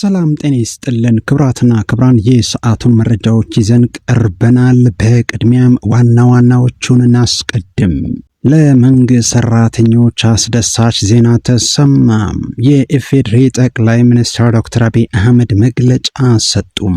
ሰላም ጤና ይስጥልን ክብራትና ክብራን የሰዓቱን መረጃዎች ይዘን ቀርበናል። በቅድሚያም ዋና ዋናዎቹን እናስቀድም። ለመንግስት ሰራተኞች አስደሳች ዜና ተሰማ። የኢፌዴሪ ጠቅላይ ሚኒስትር ዶክተር አብይ አህመድ መግለጫ ሰጡም።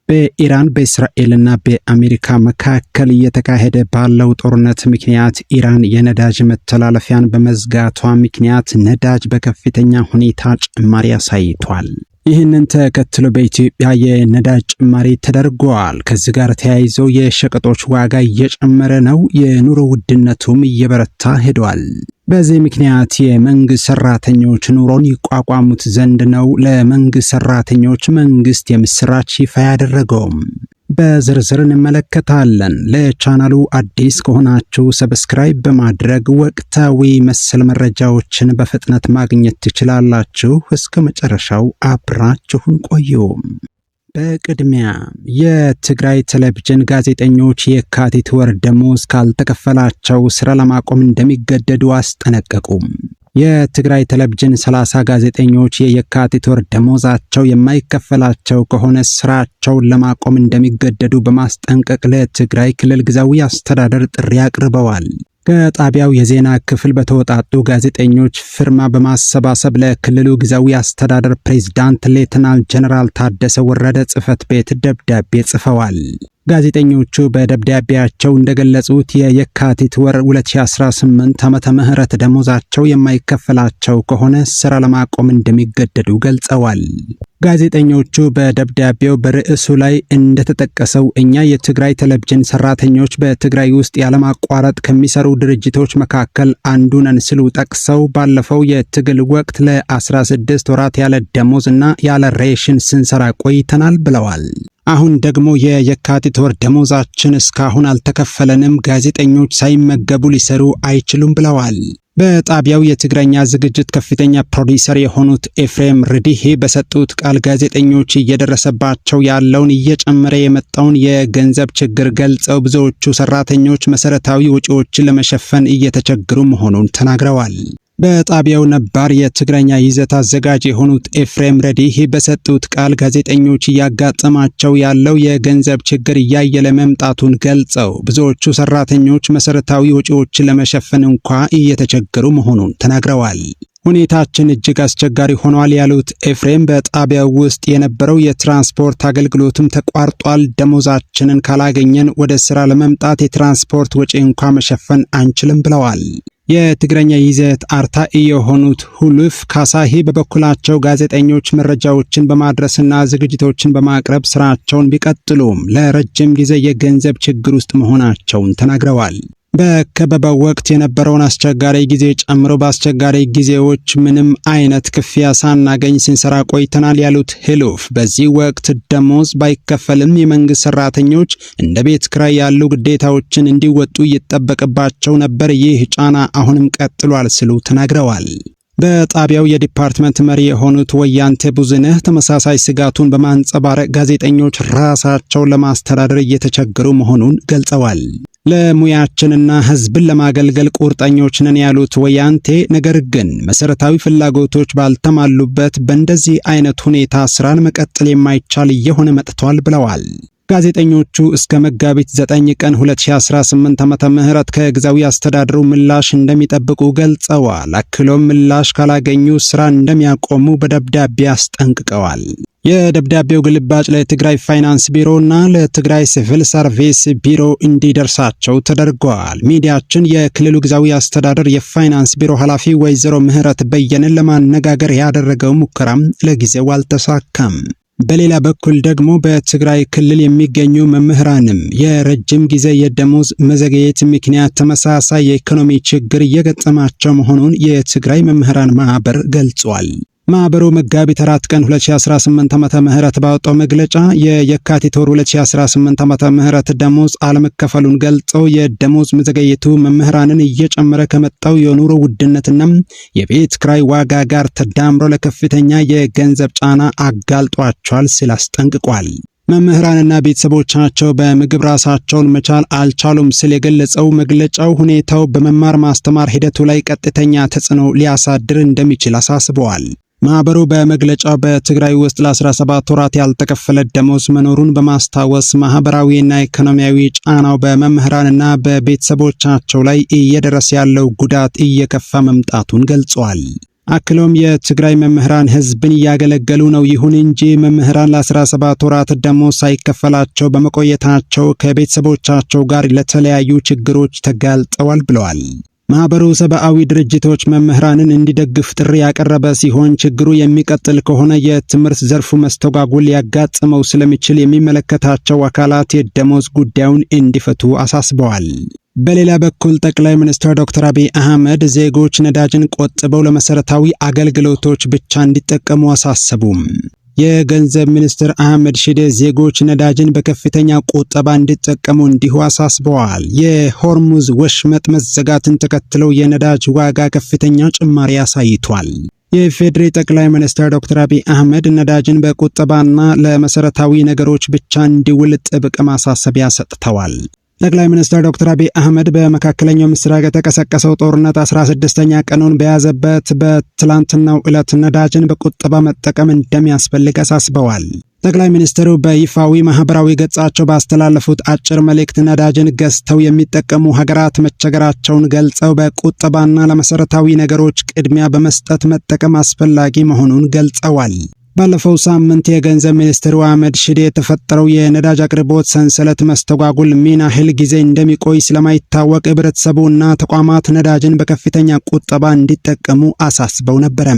በኢራን በእስራኤልና በአሜሪካ መካከል እየተካሄደ ባለው ጦርነት ምክንያት ኢራን የነዳጅ መተላለፊያን በመዝጋቷ ምክንያት ነዳጅ በከፍተኛ ሁኔታ ጭማሪ አሳይቷል። ይህንን ተከትሎ በኢትዮጵያ የነዳጅ ጭማሪ ተደርጓል። ከዚህ ጋር ተያይዞ የሸቀጦች ዋጋ እየጨመረ ነው። የኑሮ ውድነቱም እየበረታ ሄዷል። በዚህ ምክንያት የመንግስት ሰራተኞች ኑሮን ይቋቋሙት ዘንድ ነው ለመንግስት ሰራተኞች መንግስት የምስራች ይፋ ያደረገው። በዝርዝር እንመለከታለን። ለቻናሉ አዲስ ከሆናችሁ ሰብስክራይብ በማድረግ ወቅታዊ መሰል መረጃዎችን በፍጥነት ማግኘት ትችላላችሁ። እስከ መጨረሻው አብራችሁን ቆዩ። በቅድሚያ የትግራይ ቴሌቪዥን ጋዜጠኞች የካቲት ወር ደሞዝ ካልተከፈላቸው ስራ ለማቆም እንደሚገደዱ አስጠነቀቁ። የትግራይ ቴሌቪዥን 30 ጋዜጠኞች የካቲት ወር ደሞዛቸው የማይከፈላቸው ከሆነ ስራቸውን ለማቆም እንደሚገደዱ በማስጠንቀቅ ለትግራይ ክልል ጊዜያዊ አስተዳደር ጥሪ አቅርበዋል። ከጣቢያው የዜና ክፍል በተወጣጡ ጋዜጠኞች ፊርማ በማሰባሰብ ለክልሉ ጊዜያዊ አስተዳደር ፕሬዝዳንት ሌተናል ጀነራል ታደሰ ወረደ ጽህፈት ቤት ደብዳቤ ጽፈዋል። ጋዜጠኞቹ በደብዳቤያቸው እንደገለጹት የካቲት ወር 2018 ዓመተ ምህረት ደሞዛቸው የማይከፈላቸው ከሆነ ስራ ለማቆም እንደሚገደዱ ገልጸዋል። ጋዜጠኞቹ በደብዳቤው በርዕሱ ላይ እንደተጠቀሰው እኛ የትግራይ ቴሌቪዥን ሰራተኞች በትግራይ ውስጥ ያለማቋረጥ ከሚሰሩ ድርጅቶች መካከል አንዱ ነን ሲሉ ጠቅሰው ባለፈው የትግል ወቅት ለ16 ወራት ያለ ደሞዝና ያለ ሬሽን ስንሰራ ቆይተናል ብለዋል። አሁን ደግሞ የካቲት ወር ደሞዛችን እስካሁን አልተከፈለንም፣ ጋዜጠኞች ሳይመገቡ ሊሰሩ አይችሉም ብለዋል። በጣቢያው የትግረኛ ዝግጅት ከፍተኛ ፕሮዲሰር የሆኑት ኤፍሬም ርዲሄ በሰጡት ቃል ጋዜጠኞች እየደረሰባቸው ያለውን እየጨመረ የመጣውን የገንዘብ ችግር ገልጸው ብዙዎቹ ሰራተኞች መሰረታዊ ወጪዎችን ለመሸፈን እየተቸገሩ መሆኑን ተናግረዋል። በጣቢያው ነባር የትግረኛ ይዘት አዘጋጅ የሆኑት ኤፍሬም ረዲሄ በሰጡት ቃል ጋዜጠኞች እያጋጠማቸው ያለው የገንዘብ ችግር እያየለ መምጣቱን ገልጸው ብዙዎቹ ሰራተኞች መሰረታዊ ወጪዎችን ለመሸፈን እንኳ እየተቸገሩ መሆኑን ተናግረዋል። ሁኔታችን እጅግ አስቸጋሪ ሆኗል ያሉት ኤፍሬም በጣቢያው ውስጥ የነበረው የትራንስፖርት አገልግሎትም ተቋርጧል። ደሞዛችንን ካላገኘን ወደ ስራ ለመምጣት የትራንስፖርት ወጪ እንኳ መሸፈን አንችልም ብለዋል። የትግረኛ ይዘት አርታኢ የሆኑት ሁሉፍ ካሳሂ በበኩላቸው ጋዜጠኞች መረጃዎችን በማድረስና ዝግጅቶችን በማቅረብ ስራቸውን ቢቀጥሉም ለረጅም ጊዜ የገንዘብ ችግር ውስጥ መሆናቸውን ተናግረዋል። በከበባው ወቅት የነበረውን አስቸጋሪ ጊዜ ጨምሮ በአስቸጋሪ ጊዜዎች ምንም አይነት ክፍያ ሳናገኝ ስንሰራ ቆይተናል ያሉት ህሉፍ በዚህ ወቅት ደሞዝ ባይከፈልም የመንግስት ሰራተኞች እንደ ቤት ክራይ ያሉ ግዴታዎችን እንዲወጡ ይጠበቅባቸው ነበር። ይህ ጫና አሁንም ቀጥሏል ሲሉ ተናግረዋል። በጣቢያው የዲፓርትመንት መሪ የሆኑት ወያንቴ ቡዝነህ ተመሳሳይ ስጋቱን በማንጸባረቅ ጋዜጠኞች ራሳቸውን ለማስተዳደር እየተቸገሩ መሆኑን ገልጸዋል። ለሙያችንና ህዝብን ለማገልገል ቁርጠኞች ነን ያሉት ወያንቴ ነገር ግን መሰረታዊ ፍላጎቶች ባልተሟሉበት በእንደዚህ አይነት ሁኔታ ስራን መቀጠል የማይቻል እየሆነ መጥቷል ብለዋል። ጋዜጠኞቹ እስከ መጋቢት 9 ቀን 2018 ዓመተ ምህረት ከጊዜያዊ አስተዳደሩ ምላሽ እንደሚጠብቁ ገልጸዋል። አክሎም ምላሽ ካላገኙ ስራ እንደሚያቆሙ በደብዳቤ አስጠንቅቀዋል። የደብዳቤው ግልባጭ ለትግራይ ፋይናንስ ቢሮና ለትግራይ ሲቪል ሰርቪስ ቢሮ እንዲደርሳቸው ተደርጓል። ሚዲያችን የክልሉ ጊዜያዊ አስተዳደር የፋይናንስ ቢሮ ኃላፊ ወይዘሮ ምህረት በየነን ለማነጋገር ያደረገው ሙከራም ለጊዜው አልተሳካም። በሌላ በኩል ደግሞ በትግራይ ክልል የሚገኙ መምህራንም የረጅም ጊዜ የደሞዝ መዘግየት ምክንያት ተመሳሳይ የኢኮኖሚ ችግር እየገጠማቸው መሆኑን የትግራይ መምህራን ማህበር ገልጿል። ማህበሩ መጋቢት 4 ቀን 2018 ዓመተ ምህረት ባወጣው መግለጫ የካቲት ወር 2018 ዓመተ ምህረት ደሞዝ አለመከፈሉን ገልጾ የደሞዝ መዘግየቱ መምህራንን እየጨመረ ከመጣው የኑሮ ውድነትና የቤት ክራይ ዋጋ ጋር ተዳምሮ ለከፍተኛ የገንዘብ ጫና አጋልጧቸዋል ሲል አስጠንቅቋል። መምህራንና ቤተሰቦቻቸው በምግብ ራሳቸውን መቻል አልቻሉም ሲል የገለጸው መግለጫው ሁኔታው በመማር ማስተማር ሂደቱ ላይ ቀጥተኛ ተጽዕኖ ሊያሳድር እንደሚችል አሳስበዋል። ማህበሩ በመግለጫው በትግራይ ውስጥ ለ17 ወራት ያልተከፈለ ደሞዝ መኖሩን በማስታወስ ማህበራዊና ኢኮኖሚያዊ ጫናው በመምህራንና በቤተሰቦቻቸው ላይ እየደረሰ ያለው ጉዳት እየከፋ መምጣቱን ገልጿል። አክሎም የትግራይ መምህራን ህዝብን እያገለገሉ ነው። ይሁን እንጂ መምህራን ለ17 ወራት ደሞዝ ሳይከፈላቸው በመቆየታቸው ከቤተሰቦቻቸው ጋር ለተለያዩ ችግሮች ተጋልጠዋል ብለዋል። ማህበሩ ሰብአዊ ድርጅቶች መምህራንን እንዲደግፍ ጥሪ ያቀረበ ሲሆን ችግሩ የሚቀጥል ከሆነ የትምህርት ዘርፉ መስተጓጉል ሊያጋጥመው ስለሚችል የሚመለከታቸው አካላት የደሞዝ ጉዳዩን እንዲፈቱ አሳስበዋል። በሌላ በኩል ጠቅላይ ሚኒስትር ዶክተር አብይ አህመድ ዜጎች ነዳጅን ቆጥበው ለመሰረታዊ አገልግሎቶች ብቻ እንዲጠቀሙ አሳሰቡም። የገንዘብ ሚኒስትር አህመድ ሺዴ ዜጎች ነዳጅን በከፍተኛ ቁጠባ እንዲጠቀሙ እንዲሁ አሳስበዋል። የሆርሙዝ ወሽመጥ መዘጋትን ተከትለው የነዳጅ ዋጋ ከፍተኛ ጭማሪ አሳይቷል። የፌዴሪ ጠቅላይ ሚኒስትር ዶክተር አብይ አህመድ ነዳጅን በቁጠባና ለመሰረታዊ ነገሮች ብቻ እንዲውል ጥብቅ ማሳሰቢያ ሰጥተዋል። ጠቅላይ ሚኒስትር ዶክተር አብይ አህመድ በመካከለኛው ምስራቅ የተቀሰቀሰው ጦርነት 16ኛ ቀኑን በያዘበት በትላንትናው ዕለት ነዳጅን በቁጠባ መጠቀም እንደሚያስፈልግ አሳስበዋል። ጠቅላይ ሚኒስትሩ በይፋዊ ማህበራዊ ገጻቸው ባስተላለፉት አጭር መልእክት ነዳጅን ገዝተው የሚጠቀሙ ሀገራት መቸገራቸውን ገልጸው በቁጠባና ለመሰረታዊ ነገሮች ቅድሚያ በመስጠት መጠቀም አስፈላጊ መሆኑን ገልጸዋል። ባለፈው ሳምንት የገንዘብ ሚኒስትሩ አህመድ ሺዴ የተፈጠረው የነዳጅ አቅርቦት ሰንሰለት መስተጓጉል ምን ያህል ጊዜ እንደሚቆይ ስለማይታወቅ ህብረተሰቡና ተቋማት ነዳጅን በከፍተኛ ቁጠባ እንዲጠቀሙ አሳስበው ነበር።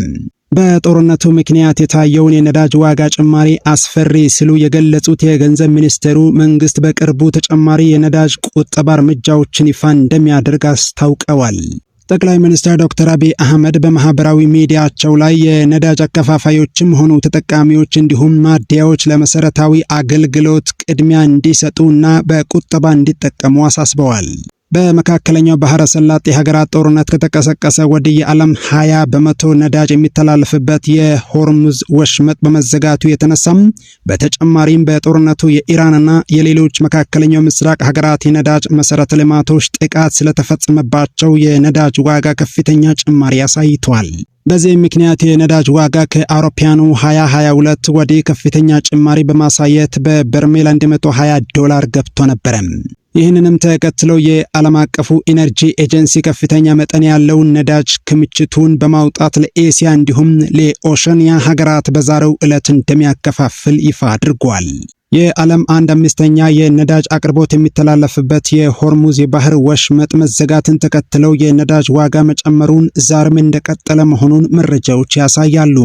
በጦርነቱ ምክንያት የታየውን የነዳጅ ዋጋ ጭማሪ አስፈሪ ሲሉ የገለጹት የገንዘብ ሚኒስትሩ መንግስት በቅርቡ ተጨማሪ የነዳጅ ቁጠባ እርምጃዎችን ይፋ እንደሚያደርግ አስታውቀዋል። ጠቅላይ ሚኒስትር ዶክተር አብይ አህመድ በማህበራዊ ሚዲያቸው ላይ የነዳጅ አከፋፋዮችም ሆኑ ተጠቃሚዎች እንዲሁም ማደያዎች ለመሰረታዊ አገልግሎት ቅድሚያ እንዲሰጡና በቁጠባ እንዲጠቀሙ አሳስበዋል። በመካከለኛው ባህረ ሰላጤ ሀገራት ጦርነት ከተቀሰቀሰ ወዲህ የዓለም 20 በመቶ ነዳጅ የሚተላለፍበት የሆርሙዝ ወሽመጥ በመዘጋቱ የተነሳም በተጨማሪም በጦርነቱ የኢራንና የሌሎች መካከለኛው ምስራቅ ሀገራት የነዳጅ መሰረተ ልማቶች ጥቃት ስለተፈጸመባቸው የነዳጅ ዋጋ ከፍተኛ ጭማሪ አሳይቷል። በዚህ ምክንያት የነዳጅ ዋጋ ከአውሮፓውያኑ 2022 ወዲህ ከፍተኛ ጭማሪ በማሳየት በበርሜል $120 ገብቶ ነበር። ይህንንም ተከትሎ የዓለም አቀፉ ኢነርጂ ኤጀንሲ ከፍተኛ መጠን ያለውን ነዳጅ ክምችቱን በማውጣት ለኤሲያ እንዲሁም ለኦሸኒያ ሀገራት በዛሬው ዕለት እንደሚያከፋፍል ይፋ አድርጓል። የዓለም 1/5 የነዳጅ አቅርቦት የሚተላለፍበት የሆርሙዝ የባህር ወሽመጥ መዘጋትን ተከትለው የነዳጅ ዋጋ መጨመሩን ዛሬም እንደቀጠለ መሆኑን መረጃዎች ያሳያሉ።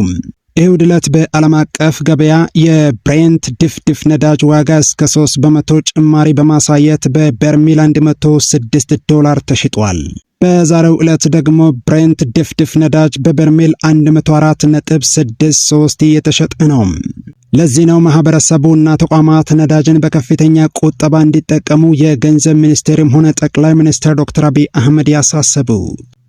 እሁድ ዕለት በዓለም አቀፍ ገበያ የብሬንት ድፍድፍ ነዳጅ ዋጋ እስከ 3 በመቶ ጭማሪ በማሳየት በበርሜል $106 ተሽጧል። በዛሬው ዕለት ደግሞ ብሬንት ድፍድፍ ነዳጅ በበርሜል 104.63 እየተሸጠ ነው። ለዚህ ነው ማህበረሰቡና ተቋማት ነዳጅን በከፍተኛ ቁጠባ እንዲጠቀሙ የገንዘብ ሚኒስቴርም ሆነ ጠቅላይ ሚኒስትር ዶክተር አብይ አህመድ ያሳሰቡ።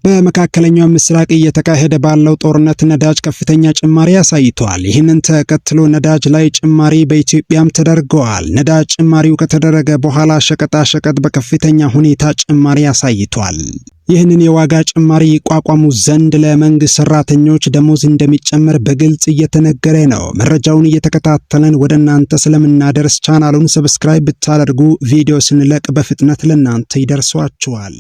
በመካከለኛው ምስራቅ እየተካሄደ ባለው ጦርነት ነዳጅ ከፍተኛ ጭማሪ አሳይቷል። ይህንን ተከትሎ ነዳጅ ላይ ጭማሪ በኢትዮጵያም ተደርገዋል። ነዳጅ ጭማሪው ከተደረገ በኋላ ሸቀጣ ሸቀጥ በከፍተኛ ሁኔታ ጭማሪ አሳይቷል። ይህንን የዋጋ ጭማሪ ይቋቋሙ ዘንድ ለመንግስት ሰራተኞች ደሞዝ እንደሚጨመር በግልጽ እየተነገረ ነው። መረጃውን እየተከታተለን ወደ እናንተ ስለምናደርስ ቻናሉን ሰብስክራይብ ብታደርጉ ቪዲዮ ስንለቅ በፍጥነት ለእናንተ ይደርሷችኋል።